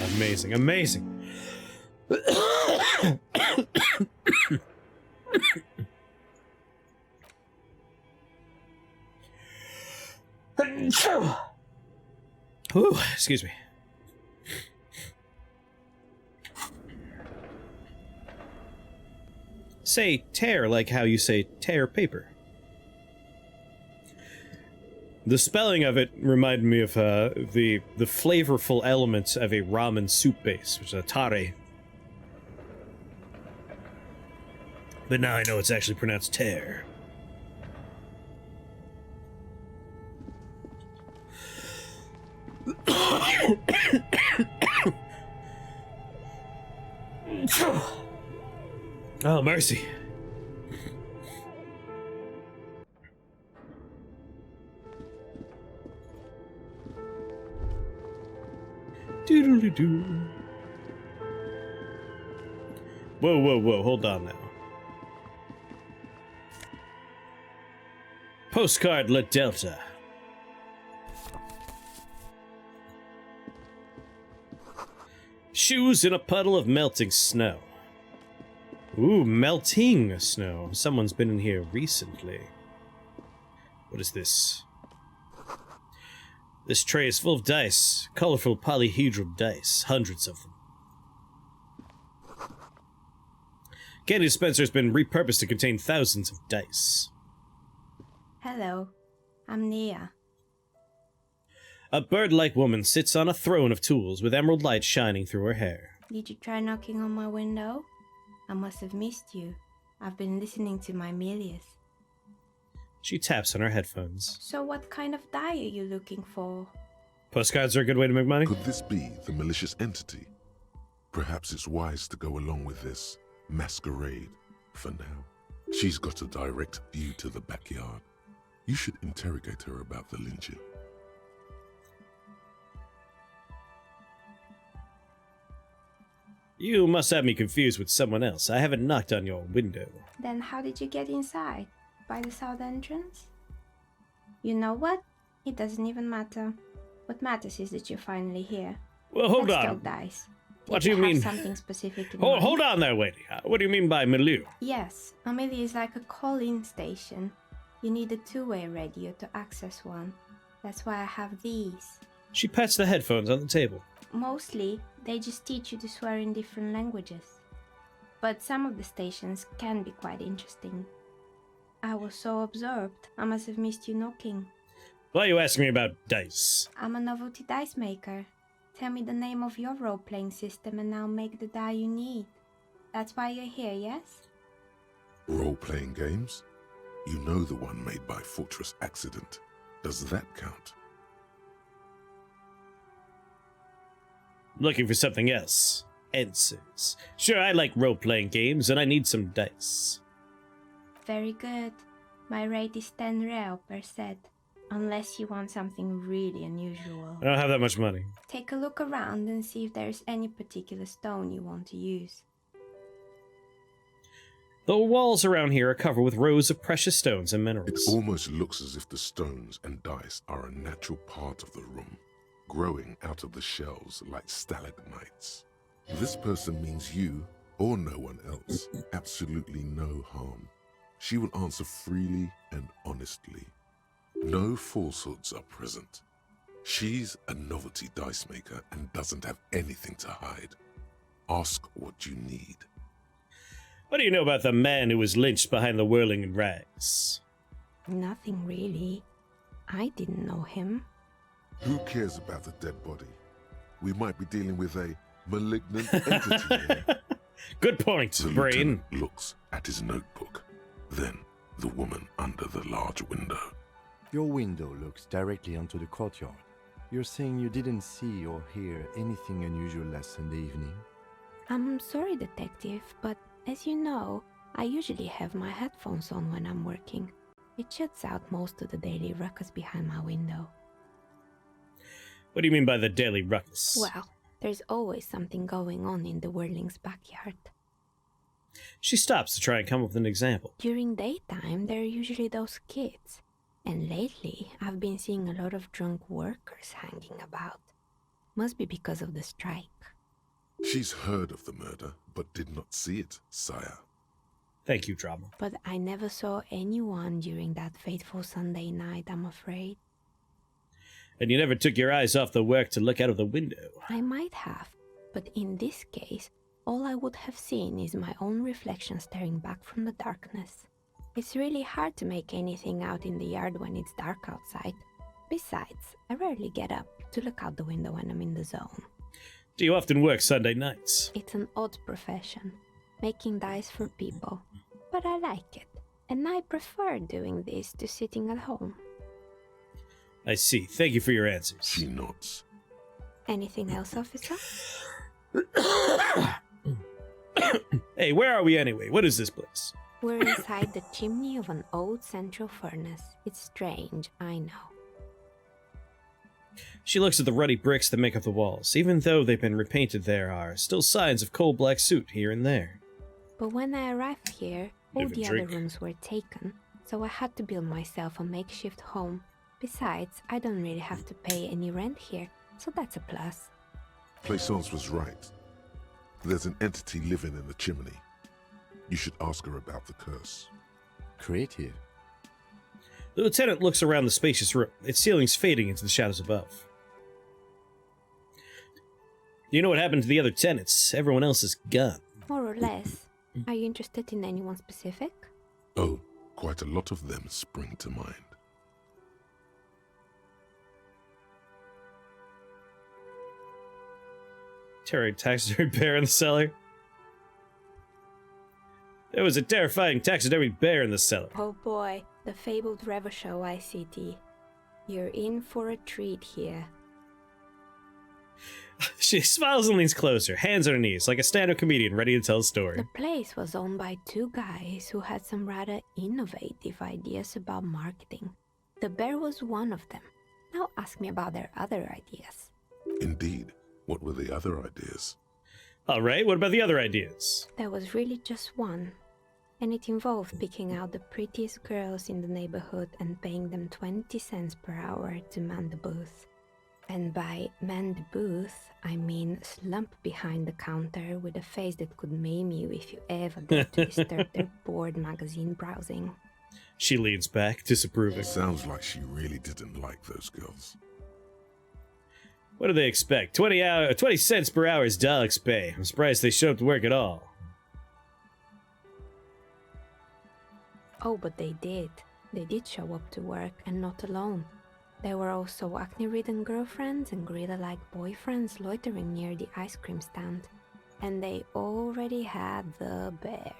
Amazing, amazing. Ooh, excuse me. Say tear like how you say tear paper. The spelling of it reminded me of the flavorful elements of a ramen soup base, which is a tare. But now I know it's actually pronounced tear. Oh, mercy. Doodle-doo. Whoa, whoa, whoa, hold on now. Postcard La Delta. Shoes in a puddle of melting snow. Ooh, melting snow. Someone's been in here recently. What is this? This tray is full of dice. Colorful polyhedral dice. Hundreds of them. Candy dispenser's been repurposed to contain thousands of dice. Hello, I'm Nia. A bird-like woman sits on a throne of tools with emerald light shining through her hair. Did you try knocking on my window? I must have missed you. I've been listening to my Melius. She taps on her headphones. So what kind of die are you looking for? Postcards are a good way to make money? Could this be the malicious entity? Perhaps it's wise to go along with this masquerade for now. She's got a direct view to the backyard. You should interrogate her about the lynching. You must have me confused with someone else. I haven't knocked on your window. Then how did you get inside? By the south entrance? You know what? It doesn't even matter. What matters is that you're finally here. Well, hold Let's on. talk dice. What do you mean? Something specific in Hold on there, lady. What do you mean by milieu? Yes, a milieu is like a call-in station. You need a two-way radio to access one. That's why I have these. She pats the headphones on the table. Mostly, they just teach you to swear in different languages. But some of the stations can be quite interesting. I was so absorbed, I must have missed you knocking. Why are you asking me about dice? I'm a novelty dice maker. Tell me the name of your role-playing system and I'll make the die you need. That's why you're here, yes? Role-playing games? You know the one made by Fortress Accident. Does that count? Looking for something else. Answers. Sure, I like role-playing games, and I need some dice. Very good. My rate is 10 real per set. Unless you want something really unusual. I don't have that much money. Take a look around and see if there's any particular stone you want to use. The walls around here are covered with rows of precious stones and minerals. It almost looks as if the stones and dice are a natural part of the room, growing out of the shelves like stalagmites. This person means you, or no one else, absolutely no harm. She will answer freely and honestly. No falsehoods are present. She's a novelty dice maker and doesn't have anything to hide. Ask what you need. What do you know about the man who was lynched behind the whirling rags? Nothing really. I didn't know him. Who cares about the dead body? We might be dealing with a malignant entity here. Good point, The brain. lieutenant looks at his notebook, then the woman under the large window. Your window looks directly onto the courtyard. You're saying you didn't see or hear anything unusual last Sunday evening? I'm sorry, detective, but as you know, I usually have my headphones on when I'm working. It shuts out most of the daily ruckus behind my window. What do you mean by the daily ruckus? Well, there's always something going on in the Whirling's backyard. She stops to try and come up with an example. During daytime, there are usually those kids. And lately, I've been seeing a lot of drunk workers hanging about. Must be because of the strike. She's heard of the murder, but did not see it, sire. Thank you, drama. But I never saw anyone during that fateful Sunday night, I'm afraid. And you never took your eyes off the work to look out of the window. I might have, but in this case, all I would have seen is my own reflection staring back from the darkness. It's really hard to make anything out in the yard when it's dark outside. Besides, I rarely get up to look out the window when I'm in the zone. Do you often work Sunday nights? It's an odd profession, making dice for people, but I like it, and I prefer doing this to sitting at home. I see. Thank you for your answers. She nods. Anything else, officer? Hey, where are we anyway? What is this place? We're inside the chimney of an old central furnace. It's strange, I know. She looks at the ruddy bricks that make up the walls. Even though they've been repainted, there are still signs of coal black soot here and there. But when I arrived here, all Live and the other drink. rooms were taken, so I had to build myself a makeshift home. Besides, I don't really have to pay any rent here, so that's a plus. Plaisance was right. There's an entity living in the chimney. You should ask her about the curse. Creative. The lieutenant looks around the spacious room, its ceilings fading into the shadows above. You know what happened to the other tenants? Everyone else is gone. More or less. Are you interested in anyone specific? Oh, quite a lot of them spring to mind. Terrifying taxidermy bear in the cellar. There was a terrifying taxidermy bear in the cellar. Oh boy, the fabled Revachol ICT. You're in for a treat here. She smiles and leans closer, hands on her knees, like a stand-up comedian ready to tell a story. The place was owned by two guys who had some rather innovative ideas about marketing. The bear was one of them. Now ask me about their other ideas. Indeed. What were the other ideas? Alright, what about the other ideas? There was really just one, and it involved picking out the prettiest girls in the neighborhood and paying them 20 cents per hour to man the booth. And by man the booth, I mean slump behind the counter with a face that could maim you if you ever dared to disturb their bored magazine browsing. She leans back, disapproving. Sounds like she really didn't like those girls. What do they expect? 20 cents per hour is Dalek's pay. I'm surprised they showed up to work at all. Oh, but they did. They did show up to work, and not alone. There were also acne-ridden girlfriends and gorilla-like boyfriends loitering near the ice cream stand. And they already had the bear.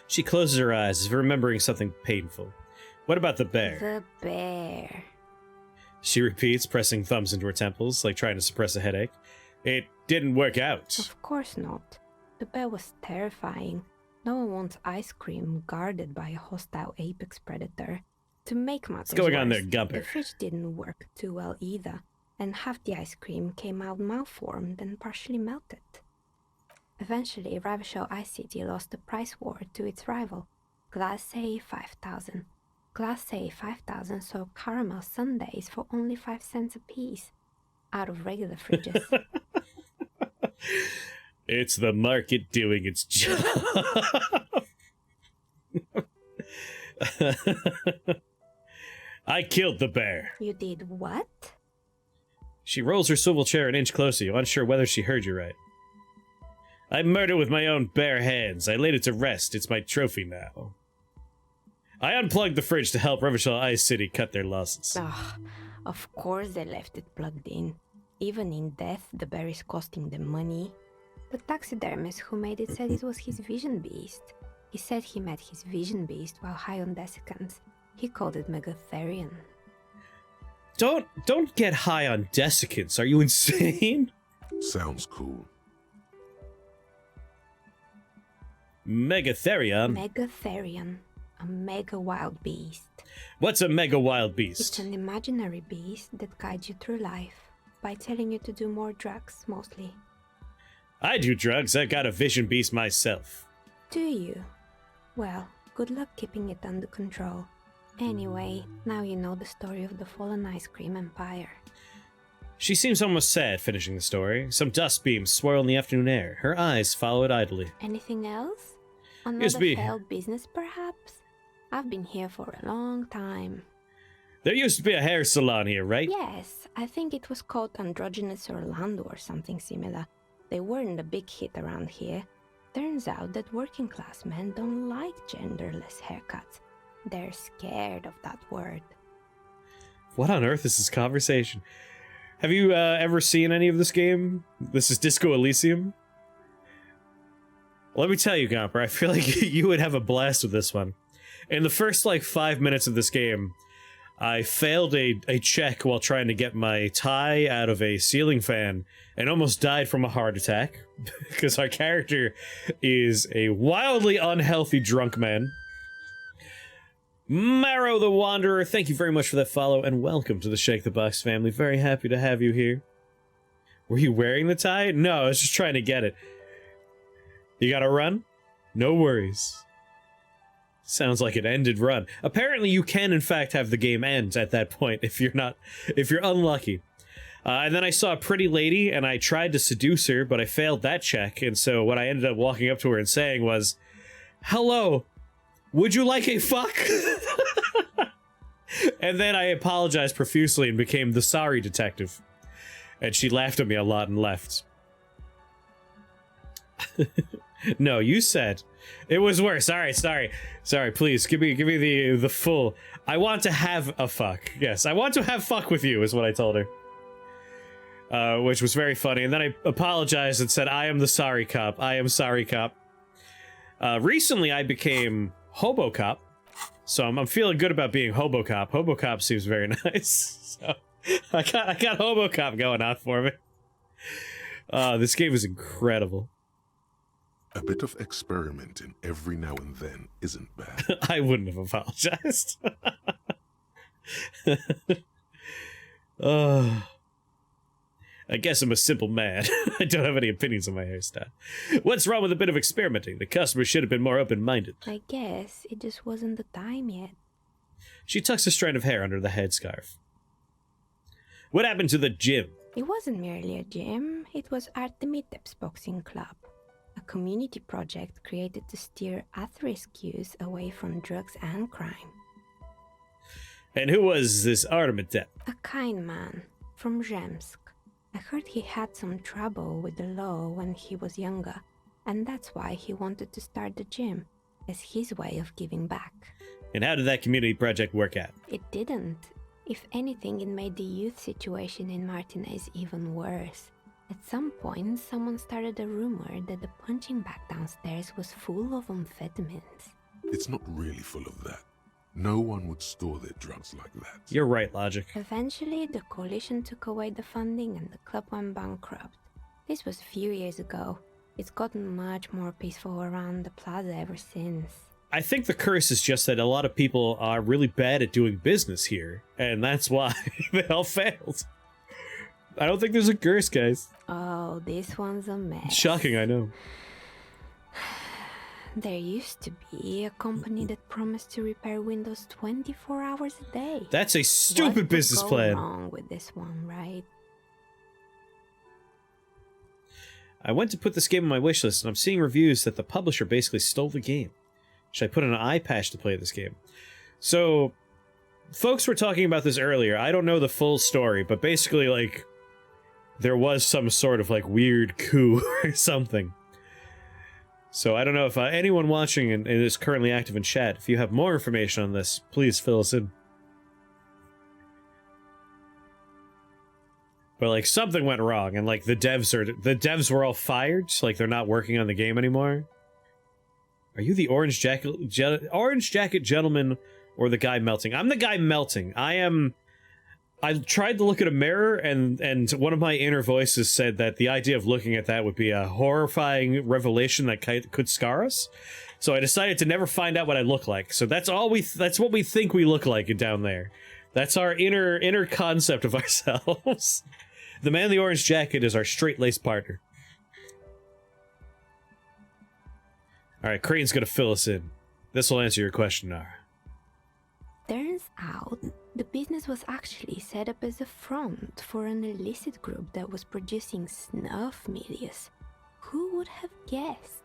She closes her eyes as if remembering something painful. What about the bear? The bear. She repeats, pressing thumbs into her temples, like trying to suppress a headache. It didn't work out. Of course not. The bear was terrifying. No one wants ice cream guarded by a hostile apex predator. To make matters What's going on worse, there, Gumper? the fridge didn't work too well either, and half the ice cream came out malformed and partially melted. Eventually, Revachol ICT lost the price war to its rival, Glace 5000. Glace 5000 sold caramel sundaes for only 5 cents a piece, out of regular fridges. It's the market doing its job. I killed the bear. You did what? She rolls her swivel chair an inch closer to you, unsure whether she heard you right. I murdered with my own bare hands. I laid it to rest. It's my trophy now. I unplugged the fridge to help Revachol Ice City cut their losses. Of course they left it plugged in. Even in death, the bear is costing them money. The taxidermist who made it said it was his vision beast. He said he met his vision beast while high on desiccants. He called it Megatherian. Don't get high on desiccants. Are you insane? Sounds cool. Megatherium? Megatherian. A mega wild beast. What's a mega wild beast? It's an imaginary beast that guides you through life by telling you to do more drugs, mostly. I do drugs. I got a vision beast myself. Do you? Well, good luck keeping it under control. Anyway, now you know the story of the fallen ice cream empire. She seems almost sad finishing the story. Some dust beams swirl in the afternoon air. Her eyes follow it idly. Anything else? Yes, Another failed business, perhaps? I've been here for a long time. There used to be a hair salon here, right? Yes, I think it was called Androgynous Orlando or something similar. They weren't a big hit around here. Turns out that working class men don't like genderless haircuts. They're scared of that word. What on earth is this conversation? Have you ever seen any of this game? This is Disco Elysium. Let me tell you, Gomper, I feel like you would have a blast with this one. In the first, 5 minutes of this game, I failed a check while trying to get my tie out of a ceiling fan and almost died from a heart attack because our character is a wildly unhealthy drunk man. Marrow the Wanderer, thank you very much for that follow, and welcome to the Shake the Box family. Very happy to have you here. Were you wearing the tie? No, I was just trying to get it. You gotta run? No worries. Sounds like an ended run. Apparently you can, in fact, have the game end at that point if you're unlucky. And then I saw a pretty lady, and I tried to seduce her, but I failed that check, and so what I ended up walking up to her and saying was, "Hello, would you like a fuck?" And then I apologized profusely and became the sorry detective. And she laughed at me a lot and left. No, you said it was worse. All right, sorry, please give me the full. I want to have a fuck. Yes, I want to have fuck with you is what I told her. Which was very funny. And then I apologized and said, "I am the sorry cop. I am sorry cop." Recently I became Hobo Cop, so I'm feeling good about being Hobo Cop. Hobo Cop seems very nice. So I got Hobo Cop going on for me. This game is incredible. A bit of experimenting every now and then isn't bad. I wouldn't have apologized. I guess I'm a simple man. I don't have any opinions on my hairstyle. What's wrong with a bit of experimenting? The customer should have been more open-minded. I guess it just wasn't the time yet. She tucks a strand of hair under the headscarf. What happened to the gym? It wasn't merely a gym, it was Artemidep's boxing club. A community project created to steer at-risk youth away from drugs and crime. And who was this Artemidep? A kind man from Zemsk. I heard he had some trouble with the law when he was younger, and that's why he wanted to start the gym, as his way of giving back. And how did that community project work out? It didn't. If anything, it made the youth situation in Martinez even worse. At some point, someone started a rumor that the punching bag downstairs was full of amphetamines. It's not really full of that. No one would store their drugs like that. You're right, Logic. Eventually, the coalition took away the funding and the club went bankrupt. This was a few years ago. It's gotten much more peaceful around the plaza ever since. I think the curse is just that a lot of people are really bad at doing business here, and that's why they all failed. I don't think there's a curse, guys. Oh, this one's a mess. Shocking, I know. There used to be a company that promised to repair windows 24 hours a day. That's a stupid business plan. What's wrong with this one, right? I went to put this game on my wishlist, and I'm seeing reviews that the publisher basically stole the game. Should I put in an eye patch to play this game? So, folks were talking about this earlier. I don't know the full story, but basically, there was some sort of, weird coup or something. So I don't know if anyone watching and is currently active in chat, if you have more information on this, please fill us in. But something went wrong, and the devs were all fired, so they're not working on the game anymore. Are you the orange jacket gentleman or the guy melting? I'm the guy melting. I tried to look at a mirror, and one of my inner voices said that the idea of looking at that would be a horrifying revelation that could scar us. So I decided to never find out what I look like. So that's what we think we look like down there. That's our inner concept of ourselves. The man in the orange jacket is our straight-laced partner. Alright, Crane's gonna fill us in. This will answer your question, Nara. Turns out The business was actually set up as a front for an illicit group that was producing snuff milias. Who would have guessed?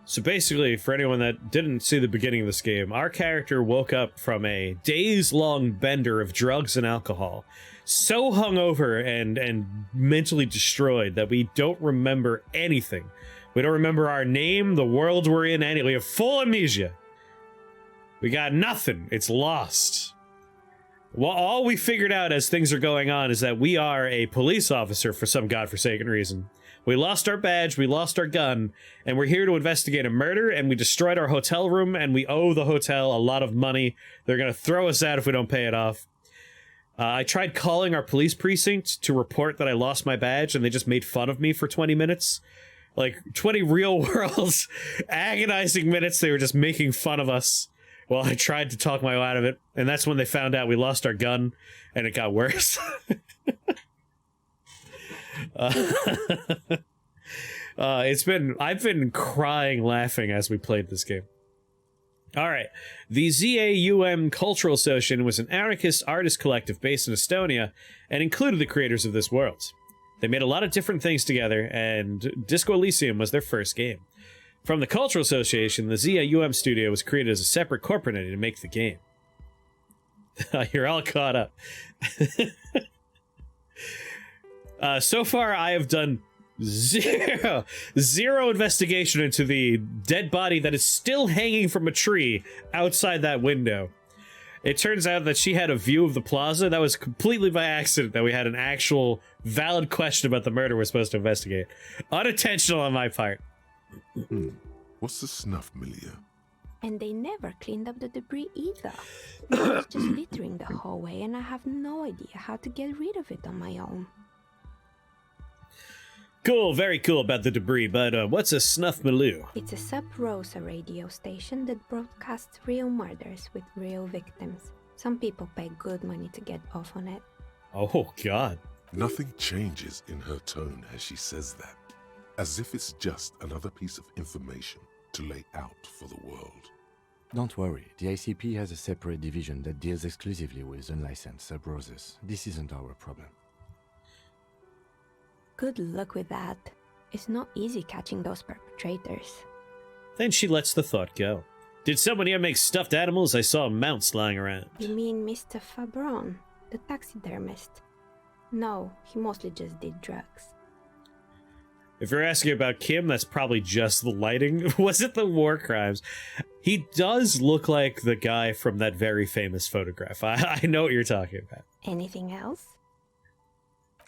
So basically, for anyone that didn't see the beginning of this game, our character woke up from a days-long bender of drugs and alcohol, so hungover and mentally destroyed that we don't remember anything. We don't remember our name, the world we're in, we have full amnesia. We got nothing. It's lost. Well, all we figured out as things are going on is that we are a police officer for some godforsaken reason. We lost our badge, we lost our gun, and we're here to investigate a murder, and we destroyed our hotel room, and we owe the hotel a lot of money. They're gonna throw us out if we don't pay it off. I tried calling our police precinct to report that I lost my badge, and they just made fun of me for 20 minutes. Like, 20 real-world agonizing minutes, they were just making fun of us. Well, I tried to talk my way out of it, and that's when they found out we lost our gun, and it got worse. I've been crying laughing as we played this game. Alright, the ZAUM Cultural Association was an anarchist artist collective based in Estonia, and included the creators of this world. They made a lot of different things together, and Disco Elysium was their first game. From the Cultural Association, the ZAUM studio was created as a separate corporate entity to make the game. You're all caught up. So far, I have done zero investigation into the dead body that is still hanging from a tree outside that window. It turns out that she had a view of the plaza. That was completely by accident that we had an actual valid question about the murder we're supposed to investigate. Unintentional on my part. What's the snuff milieu? And they never cleaned up the debris either. It was just littering the hallway, and I have no idea how to get rid of it on my own. Cool, very cool about the debris, but what's a snuff milieu? It's a sub-rosa radio station that broadcasts real murders with real victims. Some people pay good money to get off on it. Oh, God. Nothing changes in her tone as she says that, as if it's just another piece of information to lay out for the world. Don't worry, the ICP has a separate division that deals exclusively with unlicensed sub-roses. This isn't our problem. Good luck with that. It's not easy catching those perpetrators. Then she lets the thought go. Did someone here make stuffed animals? I saw mounts lying around. You mean Mr. Fabron, the taxidermist? No, he mostly just did drugs. If you're asking about Kim, that's probably just the lighting. Was it the war crimes? He does look like the guy from that very famous photograph. I know what you're talking about. Anything else?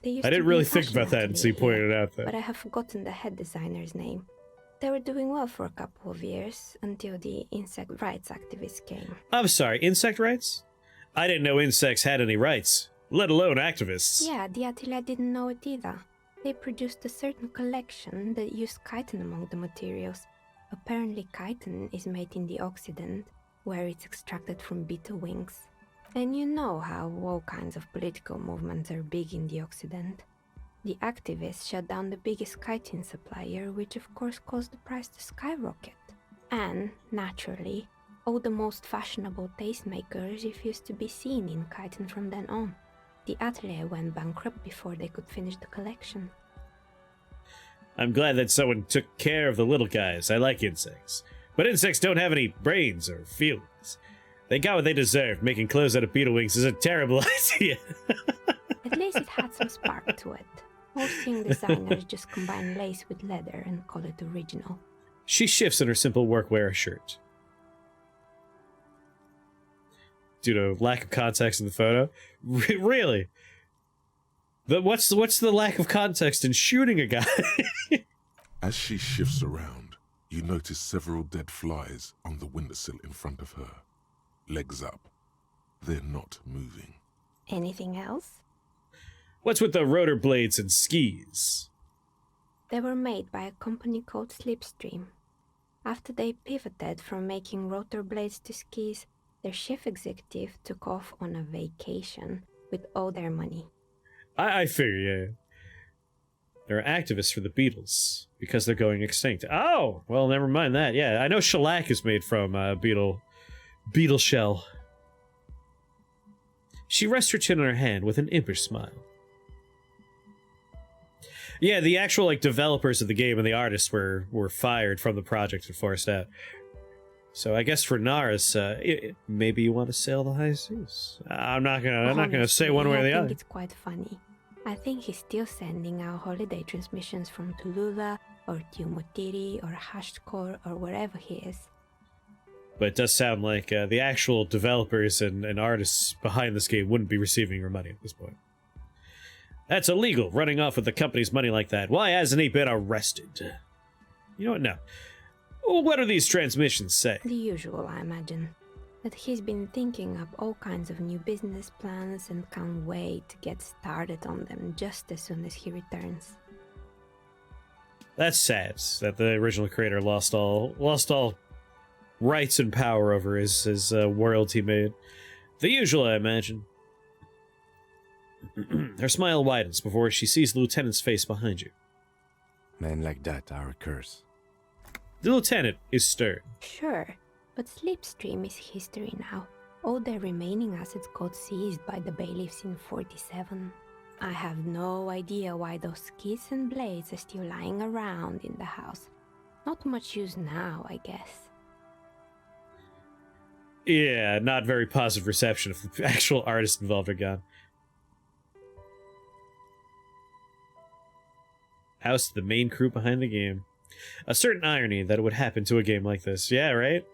I didn't really think about that until you pointed it out, though. But I have forgotten the head designer's name. They were doing well for a couple of years, until the insect rights activists came. I'm sorry, insect rights? I didn't know insects had any rights, let alone activists. Yeah, the Attila didn't know it either. They produced a certain collection that used chitin among the materials. Apparently chitin is made in the Occident, where it's extracted from beetle wings. And you know how all kinds of political movements are big in the Occident. The activists shut down the biggest chitin supplier, which of course caused the price to skyrocket. And, naturally, all the most fashionable tastemakers refused to be seen in chitin from then on. The atelier went bankrupt before they could finish the collection. I'm glad that someone took care of the little guys. I like insects. But insects don't have any brains or feelings. They got what they deserved. Making clothes out of beetle wings is a terrible idea. At least it had some spark to it. Most young designers just combine lace with leather and call it original. She shifts in her simple workwear shirt. Due to lack of context in the photo? Really? What's the lack of context in shooting a guy? As she shifts around, you notice several dead flies on the windowsill in front of her. Legs up. They're not moving. Anything else? What's with the rotor blades and skis? They were made by a company called Slipstream. After they pivoted from making rotor blades to skis, their chief executive took off on a vacation with all their money. I figure, yeah. They're activists for the beetles because they're going extinct. Oh, well, never mind that. Yeah, I know shellac is made from beetle shell. She rests her chin on her hand with an impish smile. Yeah, the actual like developers of the game and the artists were fired from the project and forced out. So I guess for Naris, maybe you want to sail the high seas. I'm not gonna say one way or the I other. think it's quite funny. I think he's still sending out holiday transmissions from Tulula or Tiumotiri or Hashtkor or wherever he is. But it does sound like the actual developers and artists behind this game wouldn't be receiving your money at this point. That's illegal, running off with the company's money like that. Why hasn't he been arrested? You know what? No. What do these transmissions say? The usual, I imagine. That he's been thinking up all kinds of new business plans and can't wait to get started on them just as soon as he returns. That's sad that the original creator lost all rights and power over his world he made. The usual, I imagine. Her smile widens before she sees the lieutenant's face behind you. Men like that are a curse. The lieutenant is stern. Sure, but Slipstream is history now. All their remaining assets got seized by the bailiffs in 47. I have no idea why those keys and blades are still lying around in the house. Not much use now, I guess. Yeah, not very positive reception if the actual artists involved are gone. House to the main crew behind the game. A certain irony that it would happen to a game like this. Yeah, right?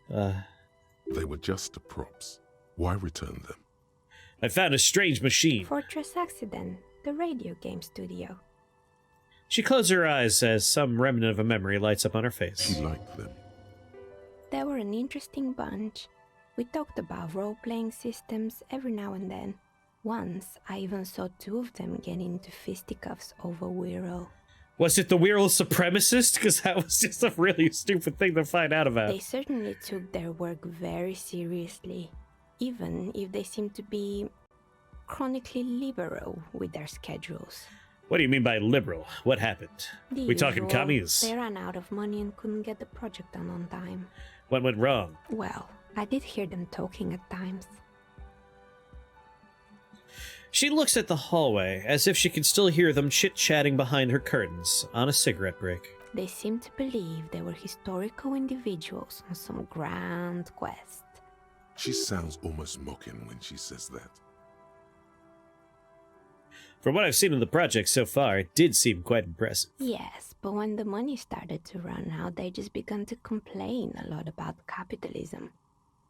They were just the props. Why return them? I found a strange machine. Fortress Accident, the radio game studio. She closed her eyes as some remnant of a memory lights up on her face. She liked them. They were an interesting bunch. We talked about role-playing systems every now and then. Once, I even saw two of them get into fisticuffs over Wirral. Was it the Wirral supremacist? Because that was just a really stupid thing to find out about. They certainly took their work very seriously, even if they seemed to be chronically liberal with their schedules. What do you mean by liberal? What happened? We talking usual. commies? They ran out of money and couldn't get the project done on time. What went wrong? Well, I did hear them talking at times. She looks at the hallway as if she can still hear them chit-chatting behind her curtains on a cigarette break. They seemed to believe they were historical individuals on some grand quest. She sounds almost mocking when she says that. From what I've seen of the project so far, it did seem quite impressive. Yes, but when the money started to run out, they just began to complain a lot about capitalism.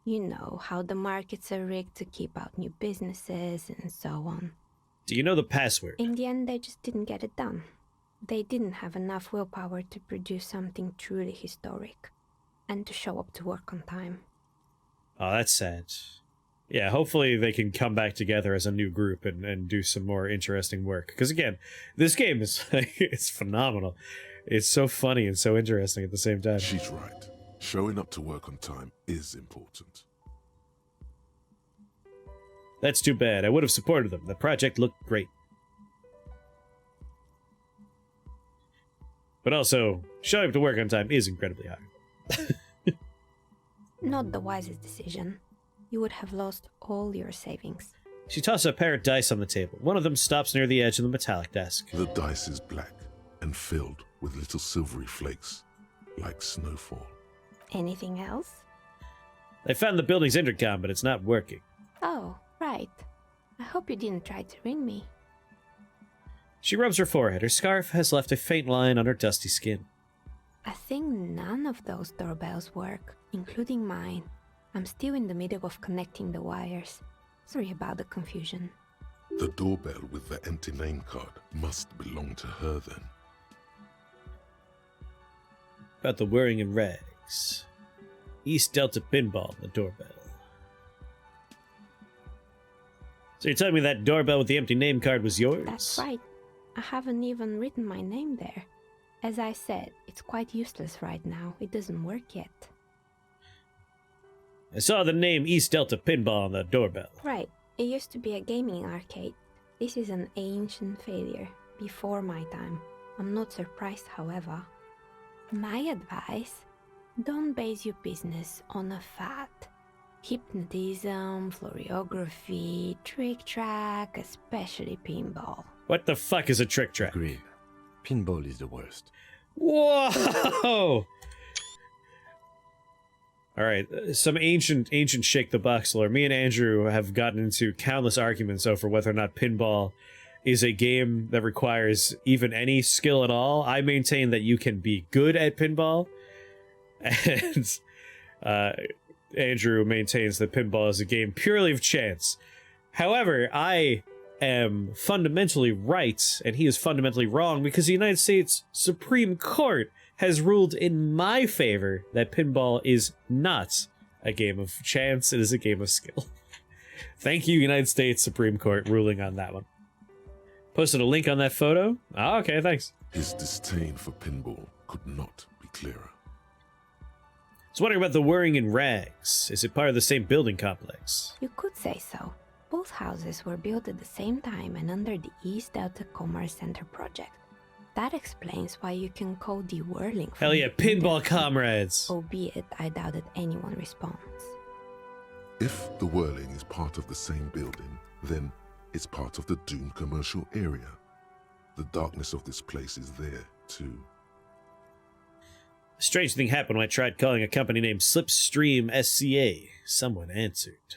You know, how the markets are rigged to keep out new businesses and so on. Do you know the password? In the end, they just didn't get it done. They didn't have enough willpower to produce something truly historic, and to show up to work on time. Oh, that's sad. Yeah, hopefully they can come back together as a new group and do some more interesting work. Because again, this game is it's phenomenal. It's so funny and so interesting at the same time. She's right. Showing up to work on time is important. That's too bad. I would have supported them. The project looked great. But also, showing up to work on time is incredibly hard. Not the wisest decision. You would have lost all your savings. She tosses a pair of dice on the table. One of them stops near the edge of the metallic desk. The dice is black and filled with little silvery flakes, like snowfall. Anything else? I found the building's intercom, but it's not working. Oh, right. I hope you didn't try to ring me. She rubs her forehead. Her scarf has left a faint line on her dusty skin. I think none of those doorbells work, including mine. I'm still in the middle of connecting the wires. Sorry about the confusion. The doorbell with the empty name card must belong to her then. About the wearing in rags. East Delta Pinball, the doorbell. So you're telling me that doorbell with the empty name card was yours? That's right. I haven't even written my name there. As I said, it's quite useless right now. It doesn't work yet. I saw the name East Delta Pinball on the doorbell. Right. It used to be a gaming arcade. This is an ancient failure, before my time. I'm not surprised, however. My advice? Don't base your business on a fad. Hypnotism, floriography, trick track, especially pinball. What the fuck is a trick track? Agreed. Pinball is the worst. Whoa! All right, some ancient shake the box lore. Me and Andrew have gotten into countless arguments over whether or not pinball is a game that requires even any skill at all. I maintain that you can be good at pinball, and Andrew maintains that pinball is a game purely of chance. However, I am fundamentally right, and he is fundamentally wrong, because the United States Supreme Court has ruled in my favor that pinball is not a game of chance, it is a game of skill. Thank you, United States Supreme Court, ruling on that one. Posted a link on that photo. Oh, okay, thanks. His disdain for pinball could not be clearer. I was wondering about the Whirring in Rags. Is it part of the same building complex? You could say so. Both houses were built at the same time and under the East Delta Commerce Center project. That explains why you can call the whirling. Hell yeah, pinball comrades! Albeit, I doubt that anyone responds. If the whirling is part of the same building, then it's part of the Doom commercial area. The darkness of this place is there, too. A strange thing happened when I tried calling a company named Slipstream SCA. Someone answered.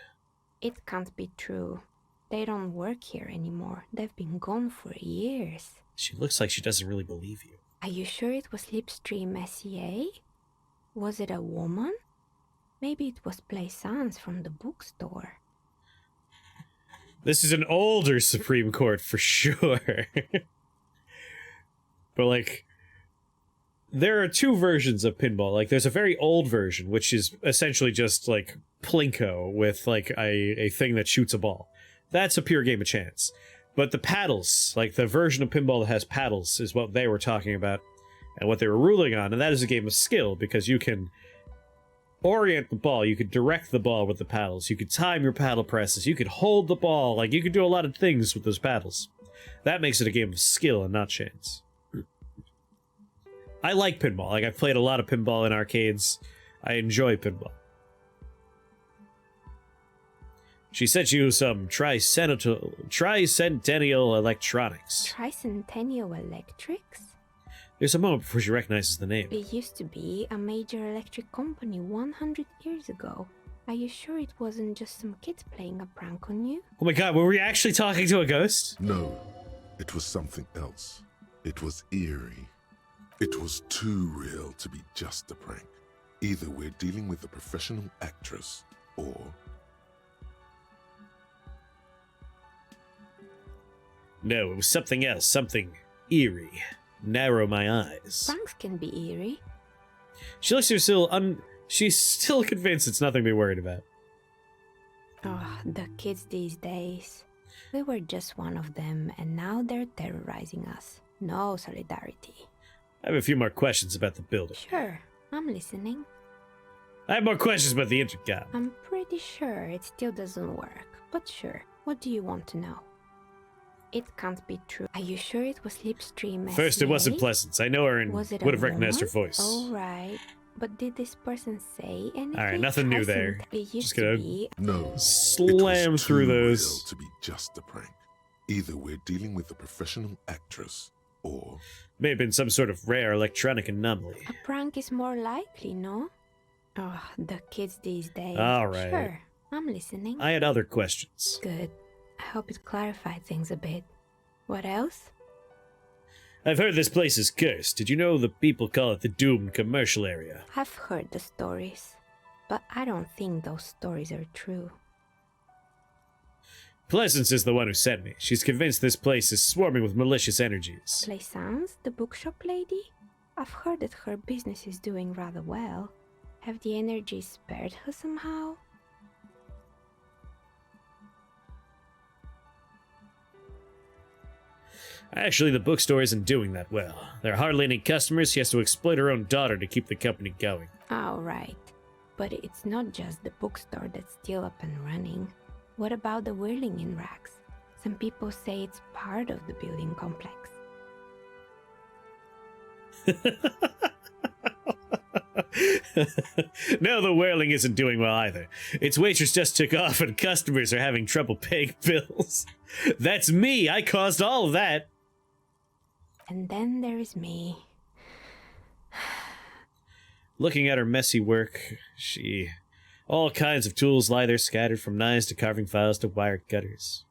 It can't be true. They don't work here anymore. They've been gone for years. She looks like she doesn't really believe you. Are you sure it was Slipstream SCA? Was it a woman? Maybe it was Plaisance from the bookstore. This is an older Supreme Court for sure. But like, there are two versions of pinball. Like, there's a very old version, which is essentially just like Plinko with like a thing that shoots a ball. That's a pure game of chance. But the paddles, like the version of pinball that has paddles, is what they were talking about and what they were ruling on. And that is a game of skill, because you can orient the ball, you could direct the ball with the paddles, you could time your paddle presses, you could hold the ball, like you could do a lot of things with those paddles. That makes it a game of skill and not chance. I like pinball. Like, I've played a lot of pinball in arcades. I enjoy pinball. She said she was some tricentennial electronics. Tricentennial Electrics? There's a moment before she recognizes the name. It used to be a major electric company 100 years ago. Are you sure it wasn't just some kids playing a prank on you? Oh my god, were we actually talking to a ghost? No, it was something else. It was eerie. It was too real to be just a prank. Either we're dealing with a professional actress, or... No, it was something else, something eerie. Narrow my eyes. Pranks can be eerie. She looks she's still convinced it's nothing to be worried about. Oh, the kids these days. We were just one of them, and now they're terrorizing us. No solidarity. I have a few more questions about the building. Sure, I'm listening. I have more questions about the intercom. I'm pretty sure it still doesn't work, but sure. What do you want to know? It can't be true. Are you sure it was Slipstream SCA? First, it wasn't Pleasance. I know her and Was it would a have recognized her woman? voice. Oh, right. But did this person say anything? Alright, nothing new there. It used Just gonna to be... No, Slam it was through too those. real to be just a prank. Either we're dealing with a professional actress, or... May have been some sort of rare electronic anomaly. A prank is more likely, no? Oh, the kids these days. Alright. Sure, I'm listening. I had other questions. Good. I hope it clarified things a bit. What else? I've heard this place is cursed. Did you know the people call it the doomed commercial area? I've heard the stories, but I don't think those stories are true. Pleasance is the one who sent me. She's convinced this place is swarming with malicious energies. Plaisance, the bookshop lady? I've heard that her business is doing rather well. Have the energies spared her somehow? Actually, the bookstore isn't doing that well. There are hardly any customers. She has to exploit her own daughter to keep the company going. Oh, right. But it's not just the bookstore that's still up and running. What about the whirling in rags? Some people say it's part of the building complex. No, the whirling isn't doing well either. Its waitress just took off and customers are having trouble paying bills. That's me! I caused all of that! And then there is me. Looking at her messy work, all kinds of tools lie there scattered from knives to carving files to wire cutters.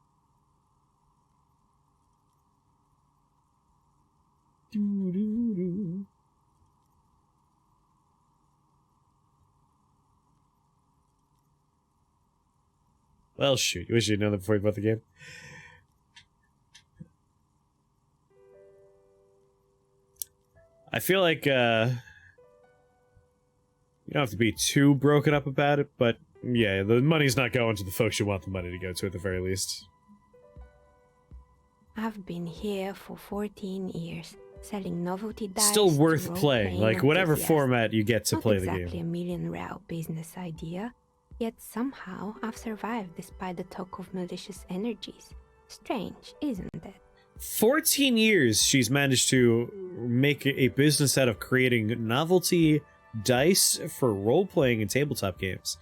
Well, shoot. You wish you'd known that before you bought the game. I feel like, you don't have to be too broken up about it, but yeah, the money's not going to the folks you want the money to go to at the very least. I've been here for 14 years, selling novelty dice. Still worth to playing, role-playing like whatever enthusiasts. format you get to play the Not game. exactly a million-real business idea, yet somehow I've survived despite the talk of malicious energies. Strange, isn't it? 14 years she's managed to make a business out of creating novelty dice for role-playing and tabletop games.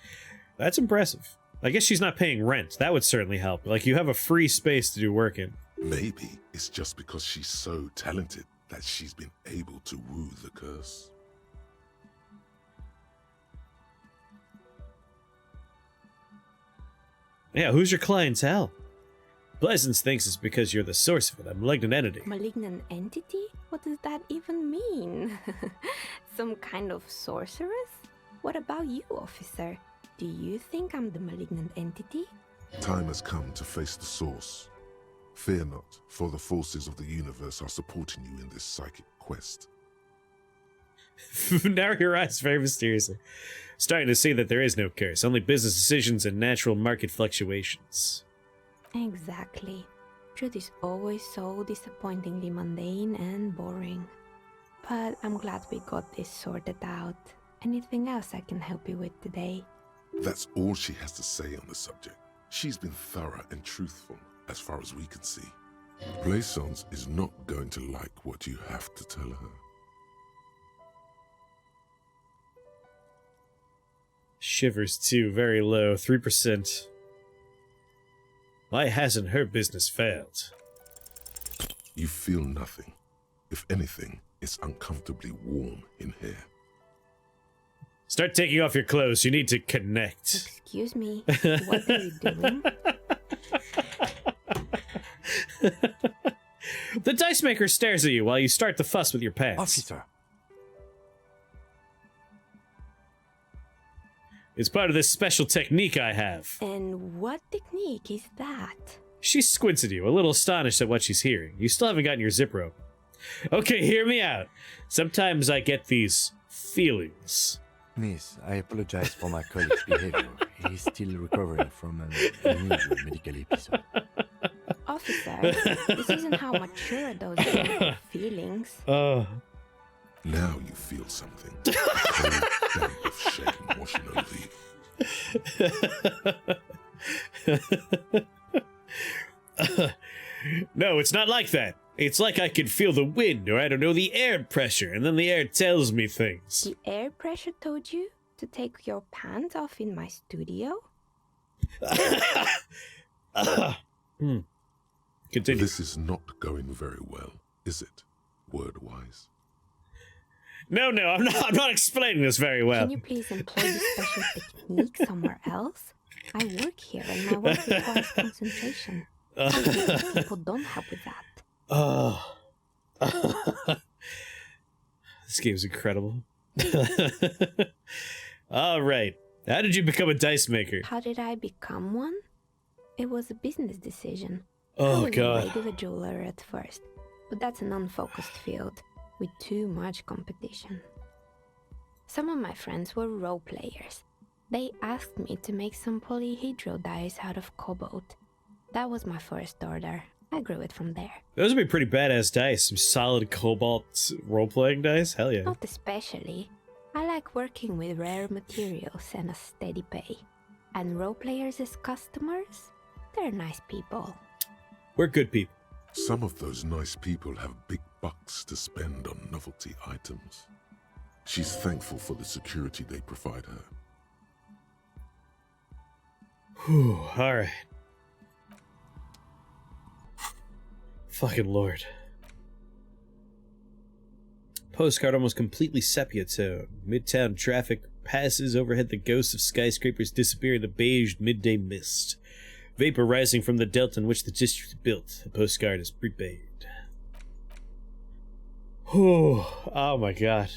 That's impressive. I guess she's not paying rent. That would certainly help. Like, you have a free space to do work in. Maybe it's just because she's so talented that she's been able to woo the curse. Yeah, who's your clientele? Pleasance thinks it's because you're the source of it, a malignant entity. Malignant entity? What does that even mean? Some kind of sorceress? What about you, officer? Do you think I'm the malignant entity? Time has come to face the source. Fear not, for the forces of the universe are supporting you in this psychic quest. Now your eyes very mysteriously. Starting to see that there is no curse, only business decisions and natural market fluctuations. Exactly. Truth is always so disappointingly mundane and boring. But I'm glad we got this sorted out. Anything else I can help you with today? That's all she has to say on the subject. She's been thorough and truthful, as far as we can see. Plaisance is not going to like what you have to tell her. Shivers too, very low, 3%. Why hasn't her business failed? You feel nothing. If anything, it's uncomfortably warm in here. Start taking off your clothes, you need to connect. Excuse me, what are you doing? The dice maker stares at you while you start to fuss with your pants. Officer, It's part of this special technique I have. And what technique is that? She squints at you, a little astonished at what she's hearing. You still haven't gotten your zipper open. Okay, hear me out. Sometimes I get these feelings. miss, I apologize for my colleague's behavior. He's still recovering from an unusual medical episode. Officer, this isn't how mature those are feelings. Now you feel something. A cold damp of shame washing over you. No, it's not like that. It's like I can feel the wind, or I don't know, the air pressure, and then the air tells me things. The air pressure told you to take your pants off in my studio? Continue. This is not going very well, is it? Word-wise. No, I'm not explaining this very well. Can you please employ this special technique somewhere else? I work here and my work requires concentration. Some people don't help with that. This game's incredible. All right. How did you become a dice maker? How did I become one? It was a business decision. I Oh, was God. a regular jeweler at first, but that's an unfocused field with too much competition. Some of my friends were role players. They asked me to make some polyhedral dice out of cobalt. That was my first order. I grew it from there. Those would be pretty badass dice. Some solid cobalt role-playing dice. Hell yeah. Not especially. I like working with rare materials and a steady pay. And role players as customers? They're nice people. We're good people. Some of those nice people have big bucks to spend on novelty items. She's thankful for the security they provide her. Whew, alright. Fucking lord. Postcard almost completely sepia tone. Midtown traffic passes overhead, the ghosts of skyscrapers disappear in the beige midday mist. Vapor rising from the delta in which the district is built. The postcard is prepaid. Oh my god.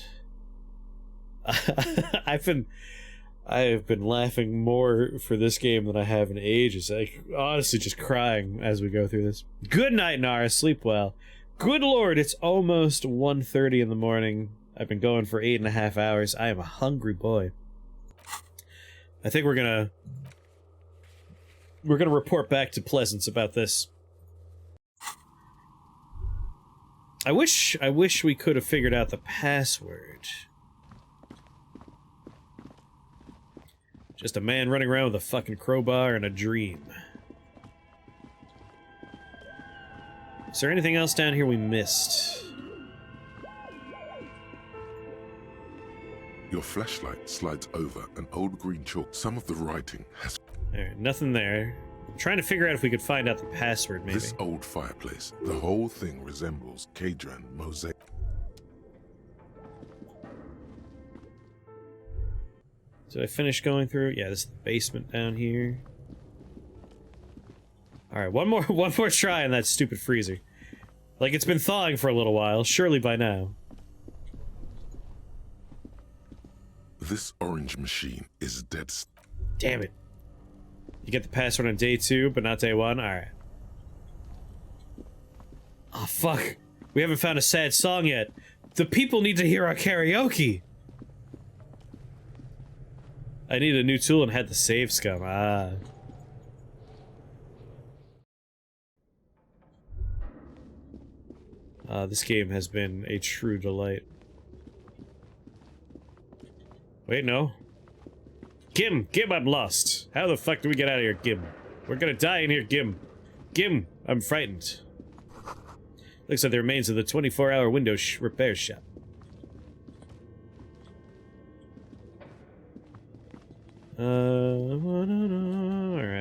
I've been laughing more for this game than I have in ages. Like, honestly, just crying as we go through this. Good night, Nara. Sleep well. Good lord, it's almost 1:30 in the morning. I've been going for 8.5 hours. I am a hungry boy. I think we're gonna report back to Pleasance about this. I wish we could have figured out the password. Just a man running around with a fucking crowbar and a dream. Is there anything else down here we missed? Your flashlight slides over an old green chalk. Some of the writing has... Alright, nothing there. I'm trying to figure out if we could find out the password, maybe. This old fireplace, the whole thing resembles Kadran mosaic. Did I finish going through? Yeah, this is the basement down here. Alright, one more try on that stupid freezer. Like, it's been thawing for a little while, surely by now. This orange machine is dead. Damn it. You get the password on day 2, but not day 1? Alright. Oh, fuck. We haven't found a sad song yet. The people need to hear our karaoke! I need a new tool and had the save scum. Ah. This game has been a true delight. Wait, no. Gim, I'm lost. How the fuck do we get out of here, Gim? We're gonna die in here, Gim. Gim, I'm frightened. Looks like the remains of the 24-hour window repair shop. Alright,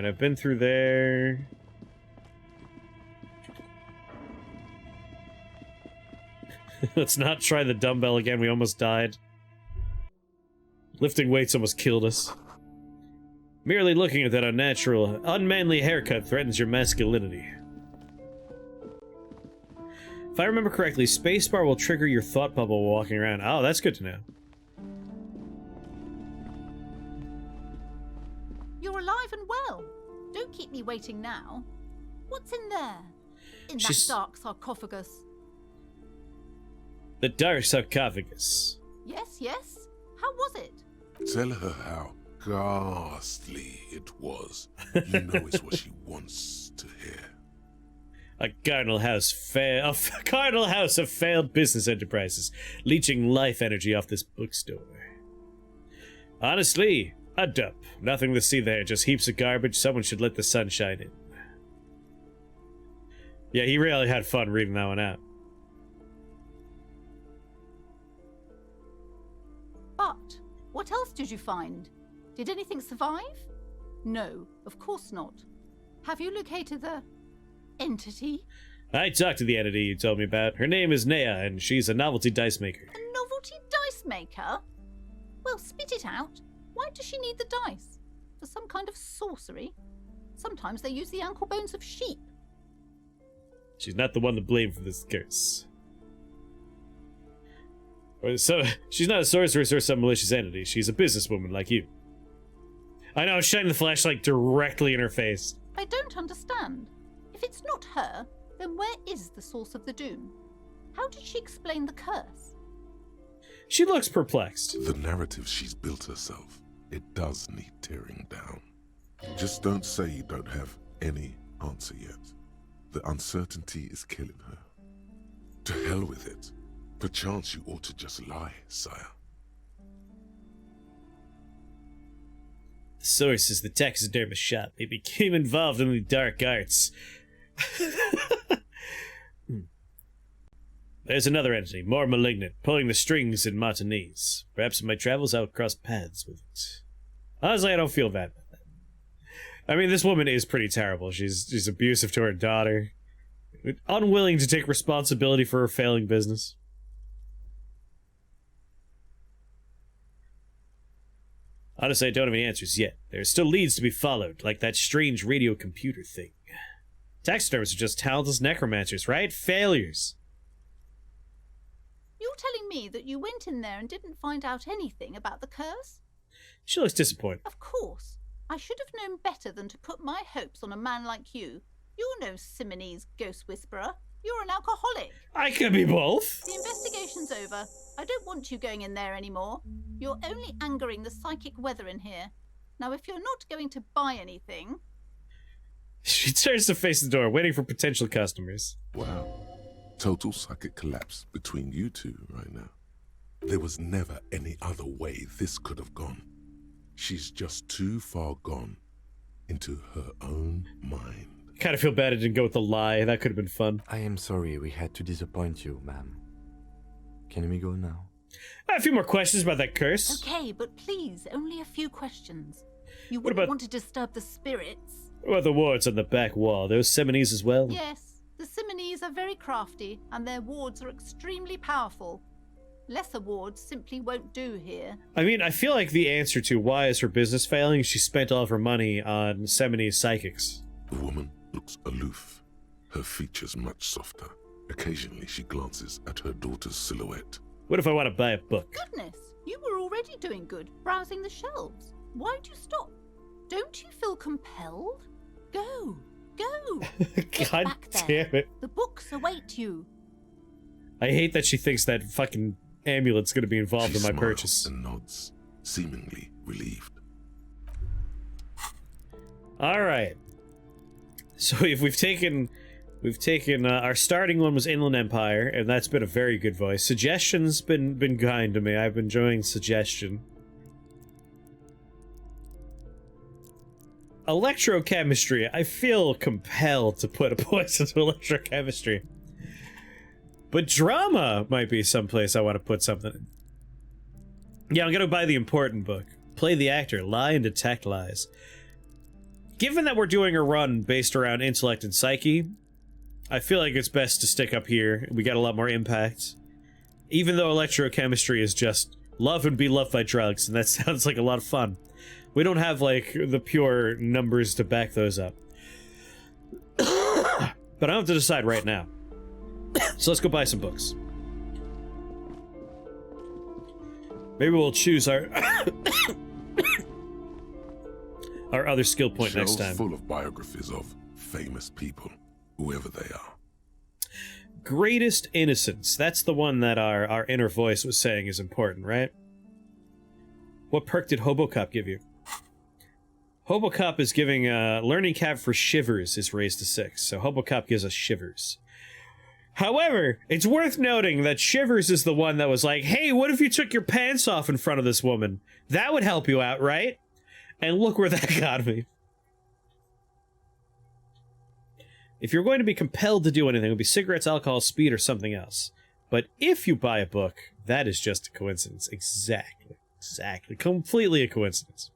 I've been through there. Let's not try the dumbbell again, we almost died. Lifting weights almost killed us. Merely looking at that unnatural, unmanly haircut threatens your masculinity. If I remember correctly, spacebar will trigger your thought bubble while walking around. Oh, that's good to know. You're alive and well. Don't keep me waiting now. What's in there? In that dark sarcophagus. The dark sarcophagus. Yes, yes. How was it? Tell her how ghastly it was. You know it's what she wants to hear. A cardinal house of failed business enterprises, leeching life energy off this bookstore. Honestly, a dump. Nothing to see there, just heaps of garbage. Someone should let the sun shine in. Yeah, he really had fun reading that one out. But what else did you find? Did anything survive? No, of course not. Have you located the entity? I talked to the entity you told me about. Her name is Nea, and she's a novelty dice maker. A novelty dice maker? Well, spit it out. Why does she need the dice? For some kind of sorcery? Sometimes they use the ankle bones of sheep. She's not the one to blame for this curse. So, she's not a sorceress or some malicious entity. She's a businesswoman like you. I know, shining the flashlight directly in her face. I don't understand. If it's not her, then where is the source of the doom? How did she explain the curse? She looks perplexed. The narrative she's built herself, it does need tearing down. Just don't say you don't have any answer yet. The uncertainty is killing her. To hell with it. Perchance you ought to just lie, sire. The source is the taxidermist shop. They became involved in the dark arts. There's another entity, more malignant, pulling the strings in Martinez. Perhaps in my travels I'll cross paths with it. Honestly, I don't feel bad about that. I mean, this woman is pretty terrible. She's abusive to her daughter. Unwilling to take responsibility for her failing business. Honestly, I don't have any answers yet. There still leads to be followed, like that strange radio computer thing. Taxidermists are just talentless necromancers, right? Failures. You're telling me that you went in there and didn't find out anything about the curse? She looks disappointed. Of course. I should have known better than to put my hopes on a man like you. You're no Simonese ghost whisperer. You're an alcoholic. I could be both. The investigation's over. I don't want you going in there anymore. You're only angering the psychic weather in here. Now, if you're not going to buy anything... She turns to face the door, waiting for potential customers. Wow. Total psychic collapse between you two right now. There was never any other way this could have gone. She's just too far gone into her own mind. Kind of feel bad it didn't go with the lie. That could have been fun. I am sorry we had to disappoint you, ma'am. Can we go now? I have a few more questions about that curse. Okay, but please, only a few questions. You What wouldn't about- want to disturb the spirits. What about the wards on the back wall? Those Simonese as well? Yes, the Simonese are very crafty, and their wards are extremely powerful. Lesser wards simply won't do here. I mean, I feel like the answer to why is her business failing, she spent all of her money on Simonese psychics. The woman looks aloof, her features much softer. Occasionally she glances at her daughter's silhouette. What if I want to buy a book? Goodness, you were already doing good, browsing the shelves. Why'd you stop? Don't you feel compelled? Go, go. Get God back there. damn it. The books await you. I hate that she thinks that fucking amulet's gonna be involved She in my smiles purchase. and nods, seemingly relieved. Alright. So if we've taken our starting one was Inland Empire, and that's been a very good voice. Suggestion's been kind to me. I've been enjoying suggestion. Electrochemistry. I feel compelled to put a point into electrochemistry. But drama might be someplace I want to put something in. Yeah, I'm gonna buy the important book. Play the actor, lie and detect lies. Given that we're doing a run based around intellect and psyche, I feel like it's best to stick up here. We got a lot more impact. Even though electrochemistry is just love and be loved by drugs, and that sounds like a lot of fun. We don't have, like, the pure numbers to back those up. But I don't have to decide right now. So let's go buy some books. Maybe we'll choose our our other skill point next Shelves time. full of biographies of famous people, whoever they are. Greatest Innocence. That's the one that our inner voice was saying is important, right? What perk did Hobocop give you? Hobocop is giving learning cap for Shivers is raised to 6, so Hobocop gives us Shivers. However, it's worth noting that Shivers is the one that was like, hey, what if you took your pants off in front of this woman? That would help you out, right? And look where that got me. If you're going to be compelled to do anything, it would be cigarettes, alcohol, speed, or something else. But if you buy a book, that is just a coincidence. Exactly. Exactly. Completely a coincidence.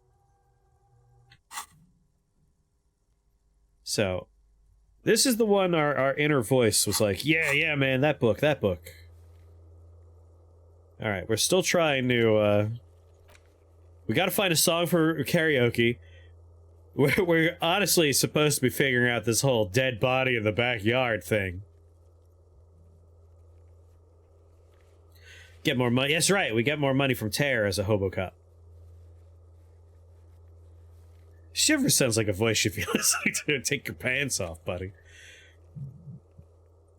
So, this is the one our inner voice was like, yeah, man, that book. Alright, we're still trying to, we gotta find a song for karaoke. We're honestly supposed to be figuring out this whole dead body in the backyard thing. Get more money. That's right, we get more money from Terror as a Hobocop. Shiver sounds like a voice you'd be listening to. Take your pants off, buddy.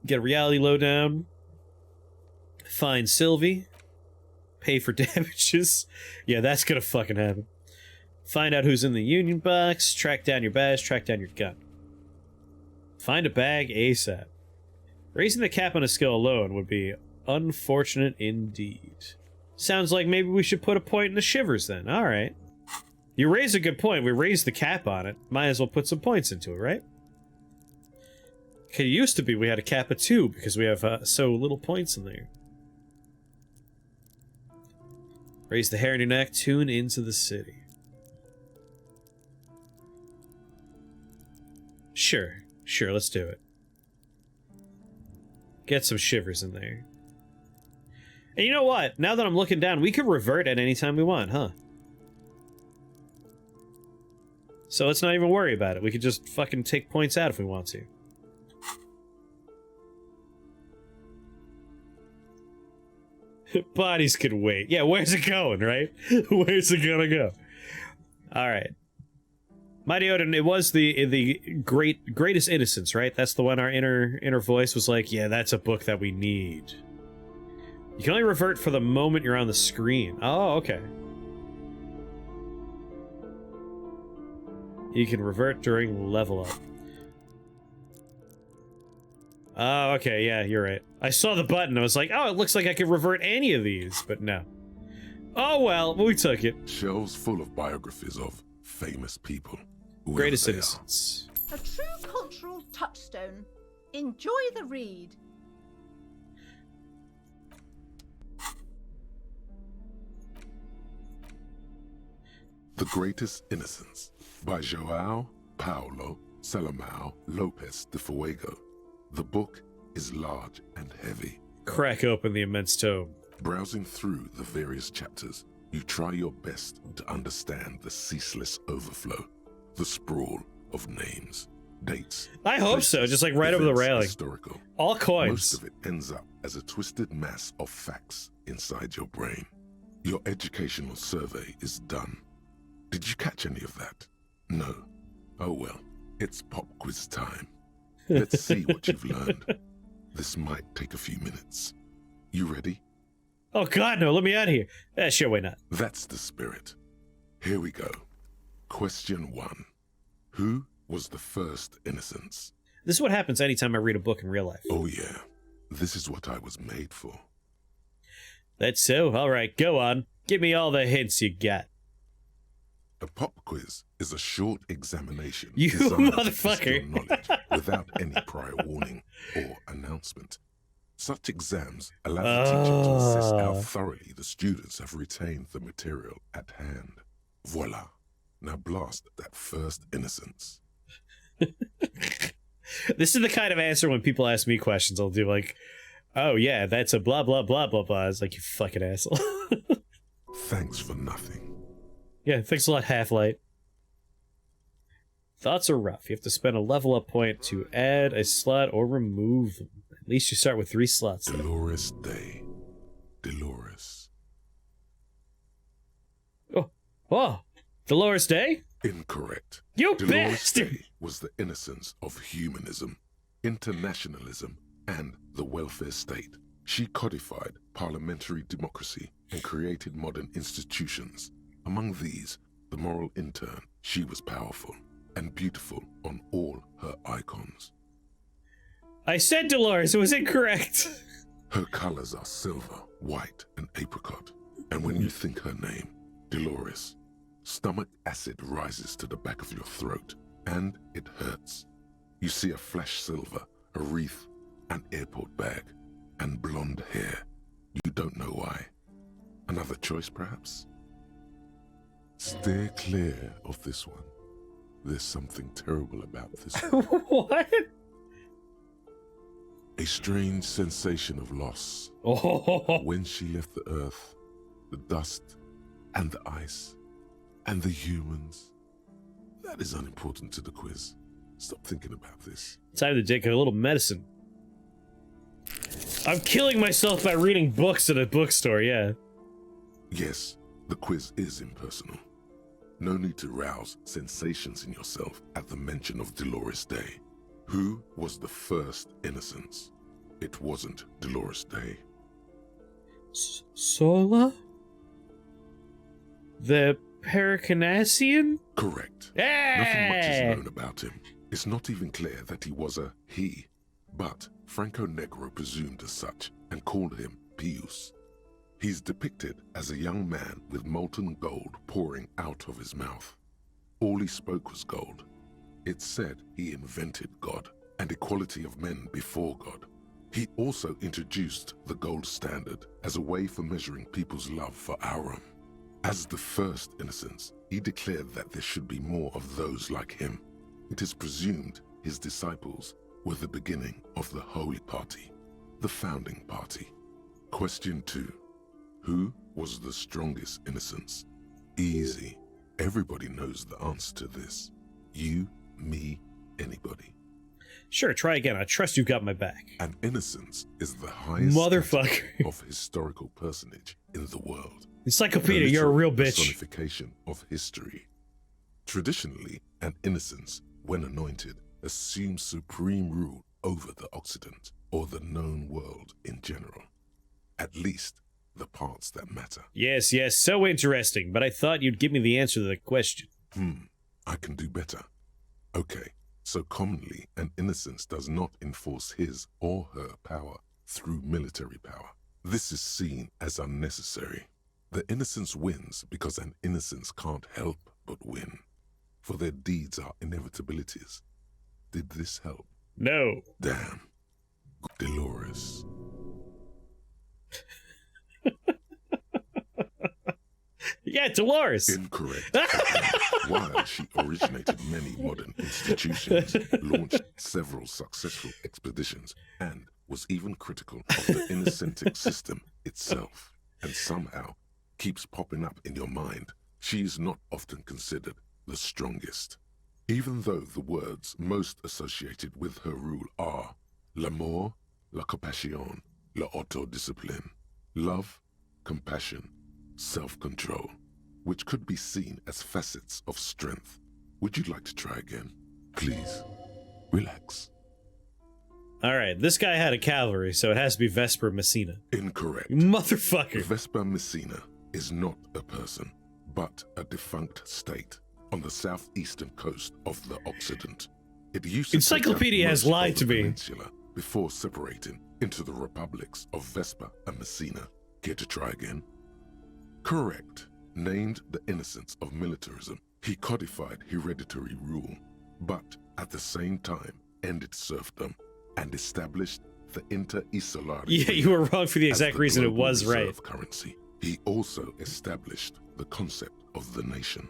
Get a reality lowdown. Find Sylvie. Pay for damages. Yeah, that's gonna fucking happen. Find out who's in the union box. Track down your badge. Track down your gun. Find a bag ASAP. Raising the cap on a skill alone would be unfortunate indeed. Sounds like maybe we should put a point in the Shivers then. Alright. You raise a good point. We raised the cap on it. Might as well put some points into it, right? It used to be we had a cap of 2 because we have so little points in there. Raise the hair in your neck, tune into the city. Sure, let's do it. Get some shivers in there. And you know what? Now that I'm looking down, we could revert at any time we want, huh? So let's not even worry about it. We could just fucking take points out if we want to. Bodies could wait. Yeah, where's it going, right? Where's it gonna go? Alright. Mighty Odin, it was the greatest innocence, right? That's the one our inner voice was like, yeah, that's a book that we need. You can only revert for the moment you're on the screen. Oh, okay. You can revert during level up. Oh, okay, yeah, you're right. I saw the button, I was like, oh, it looks like I could revert any of these, but no. Oh well, we took it. Shelves full of biographies of famous people. Greatest innocence. A true cultural touchstone. Enjoy the read. The Greatest Innocence by João Paulo Salomão Lopes de Fuego. The book is large and heavy. Crack open the immense tome. Browsing through the various chapters, you try your best to understand the ceaseless overflow, the sprawl of names, dates. I hope so, just like right over the railing. Historical. All coins. Most of it ends up as a twisted mass of facts inside your brain. Your educational survey is done. Did you catch any of that? No. Oh well, it's pop quiz time. Let's see what you've learned. This might take a few minutes. You ready? Oh god, no, let me out of here. Sure, why not? That's the spirit. Here we go. Question 1. Who was the first innocence? This is what happens anytime I read a book in real life. Oh yeah, this is what I was made for. That's so? Alright, go on. Give me all the hints you got. A pop quiz is a short examination You designed to test motherfucker. your knowledge without any prior warning or announcement. Such exams allow the teacher to assess how thoroughly the students have retained the material at hand. Voila. Now blast that first innocence. This is the kind of answer when people ask me questions, I'll do like, oh yeah, that's a blah blah blah blah blah. It's like, you fucking asshole. Thanks for nothing. Yeah, thanks a lot, Half-Light. Thoughts are rough. You have to spend a level up point to add a slot or remove them. At least you start with 3 slots. Dolores Day. Dolores. Oh, Dolores Day? Incorrect. You Dolores bastard! Day was the innocence of humanism, internationalism, and the welfare state. She codified parliamentary democracy and created modern institutions. Among these, the moral intern, she was powerful and beautiful on all her icons. I said Dolores, it was incorrect. Her colors are silver, white, and apricot. And when you think her name, Dolores, stomach acid rises to the back of your throat, and it hurts. You see a flash silver, a wreath, an airport bag, and blonde hair. You don't know why. Another choice, perhaps? Steer clear of this one. There's something terrible about this one. What? A strange sensation of loss. Oh. When she left the earth, the dust, and the ice, and the humans. That is unimportant to the quiz. Stop thinking about this. Time to take a little medicine. I'm killing myself by reading books at a bookstore, yeah. Yes, the quiz is impersonal. No need to rouse sensations in yourself at the mention of Dolores Day. Who was the first innocence? It wasn't Dolores Day. Sola? The Pericanassian? Correct. Hey! Nothing much is known about him. It's not even clear that he was a he, but Franco Negro presumed as such and called him Pius. He's depicted as a young man with molten gold pouring out of his mouth. All he spoke was gold. It's said he invented God. and equality of men before God. He also introduced the gold standard as a way for measuring people's love for Aurum. As the first innocence, he declared that there should be more of those like him. It is presumed his disciples were the beginning of the Holy Party, the founding party. Question 2. Who was the strongest innocence? Easy. Everybody knows the answer to this. You, me, anybody. Sure, try again. I trust you got my back. An innocence is the highest Motherfucker. category of historical personage in the world. Encyclopedia, you're a real bitch. Personification of history. Traditionally, an innocence, when anointed, assumes supreme rule over the Occident or the known world in general. At least the parts that matter. Yes, so interesting, but I thought you'd give me the answer to the question. I can do better. Okay, so commonly an innocence does not enforce his or her power through military power. This is seen as unnecessary. The innocence wins because an innocence can't help but win, for their deeds are inevitabilities. Did this help? No. Damn. Dolores. Yeah, Dolores. Incorrect. While she originated many modern institutions, launched several successful expeditions, and was even critical of the Innocentic system itself, and somehow keeps popping up in your mind, she is not often considered the strongest. Even though the words most associated with her rule are l'amour, la compassion, la autodiscipline, love, compassion, self-control, which could be seen as facets of strength. Would you like to try again? Please, relax. Alright, this guy had a cavalry, so it has to be Vesper Messina. Incorrect. Motherfucker. Vesper Messina is not a person, but a defunct state on the southeastern coast of the Occident. It used to Encyclopedia take up has most lied of to the me. peninsula before separating into the republics of Vesper and Messina. Care to try again? Correct. Named the innocence of militarism, he codified hereditary rule, but at the same time ended serfdom and established the inter-isolar. Yeah, you were wrong for the exact reason it was right. Currency. He also established the concept of the nation.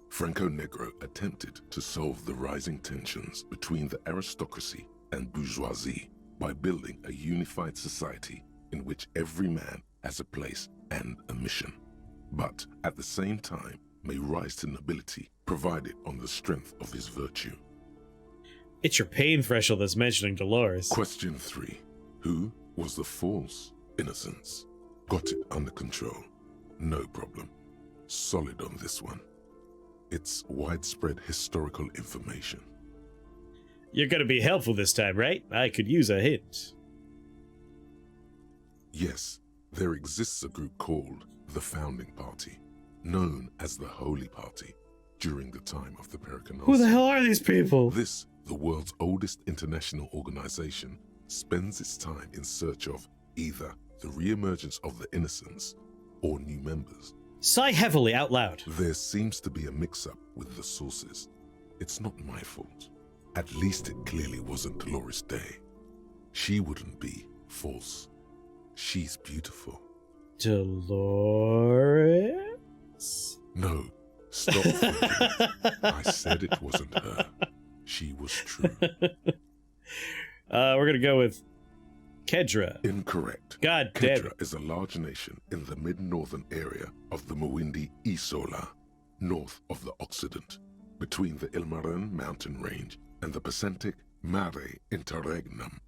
Franco Negro attempted to solve the rising tensions between the aristocracy and bourgeoisie by building a unified society in which every man has a place and a mission, but at the same time may rise to nobility provided on the strength of his virtue. It's your pain threshold that's mentioning Dolores. Question 3. Who was the false innocence? Got it under control. No problem. Solid on this one. It's widespread historical information. You're gonna be helpful this time, right? I could use a hint. Yes, there exists a group called the Founding Party, known as the Holy Party, during the time of the Pericanosis. Who the hell are these people? This, the world's oldest international organization, spends its time in search of either the re-emergence of the innocents or new members. Sigh heavily out loud. There seems to be a mix-up with the sources. It's not my fault. At least it clearly wasn't Dolores Day. She wouldn't be false. She's beautiful. Dolores? No, stop thinking. I said it wasn't her. She was true. We're gonna go with Kedra. Incorrect. God damn Kedra it. is a large nation in the mid-northern area of the Mawindi Isola, north of the Occident, between the Ilmarin mountain range and the Pacific Mare Interregnum.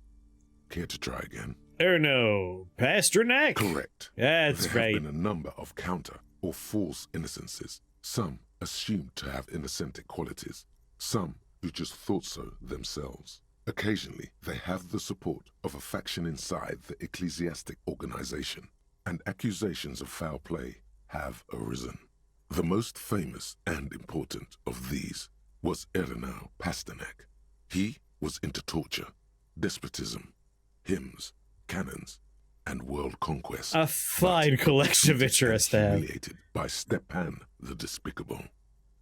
Care to try again? Erno Pasternak? Correct. That's there right. have been a number of counter or false innocences, some assumed to have innocentic qualities, some who just thought so themselves. Occasionally, they have the support of a faction inside the ecclesiastic organization, and accusations of foul play have arisen. The most famous and important of these was Ernau Pasternak. He was into torture, despotism, hymns, cannons, and world conquest. A fine collection of interests to have. Humiliated by Stepan the Despicable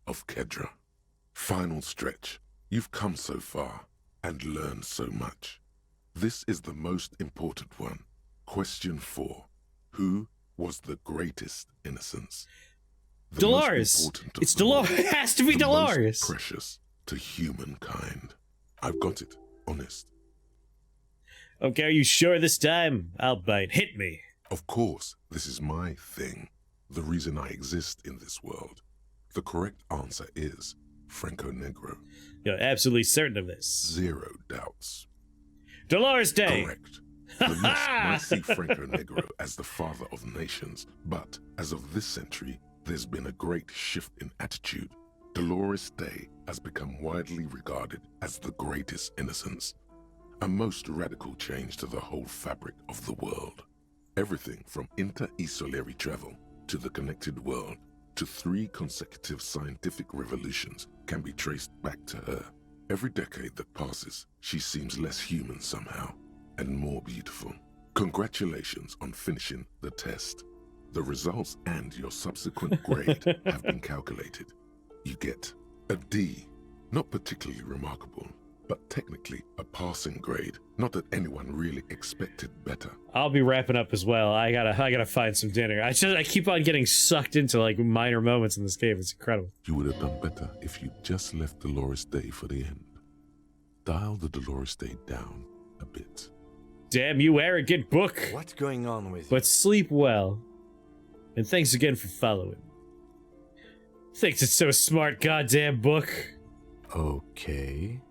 of Kedra. Final stretch. You've come so far, and learned so much. This is the most important one. Question 4. Who was the greatest innocence? The Dolores! most important of It's them all, Dolores! It has to be the Dolores! most precious to humankind. I've got it, honest. Okay, are you sure this time? I'll bite. Hit me. Of course, this is my thing. The reason I exist in this world. The correct answer is Franco Negro. You're absolutely certain of this. 0 doubts. Dolores Day! Correct. The West might see Franco Negro as the father of nations, but as of this century, there's been a great shift in attitude. Dolores Day has become widely regarded as the greatest innocence. A most radical change to the whole fabric of the world. Everything from inter-esolary travel to the connected world to 3 consecutive scientific revolutions can be traced back to her. Every decade that passes, she seems less human somehow, and more beautiful. Congratulations on finishing the test. The results and your subsequent grade have been calculated. You get a D, not particularly remarkable, but technically a passing grade. Not that anyone really expected better. I'll be wrapping up as well. I gotta find some dinner. I keep on getting sucked into like minor moments in this game. It's incredible. You would have done better if you just left Dolores Day for the end. Dial the Dolores Day down a bit. Damn you, arrogant book! What's going on with you? But sleep well. And thanks again for following. Thinks it's so smart, goddamn book. Okay.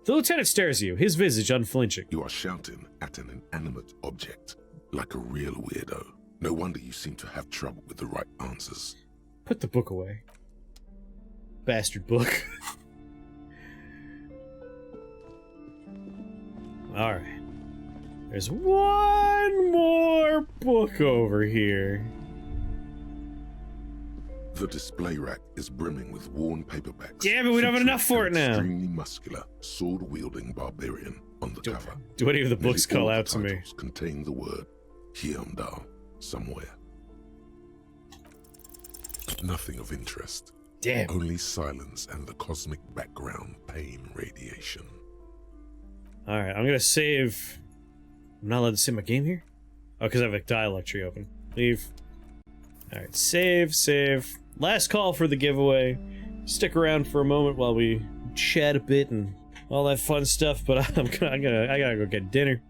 The lieutenant stares at you, his visage unflinching. You are shouting at an inanimate object, like a real weirdo. No wonder you seem to have trouble with the right answers. Put the book away. Bastard book. Alright. There's one more book over here. The display rack is brimming with worn paperbacks. Damn it, we don't have featuring enough for an it now. Extremely muscular, sword-wielding barbarian on the cover. Do any of the books Nearly call all out the to me? titles contain the word Hyundai somewhere. Nothing of interest. Damn. Only silence and the cosmic background pain radiation. Alright, I'm gonna save. I'm not allowed to save my game here? Oh, because I have a dialogue tree open. Leave. Alright, save. Last call for the giveaway. Stick around for a moment while we chat a bit and all that fun stuff, but I gotta go get dinner.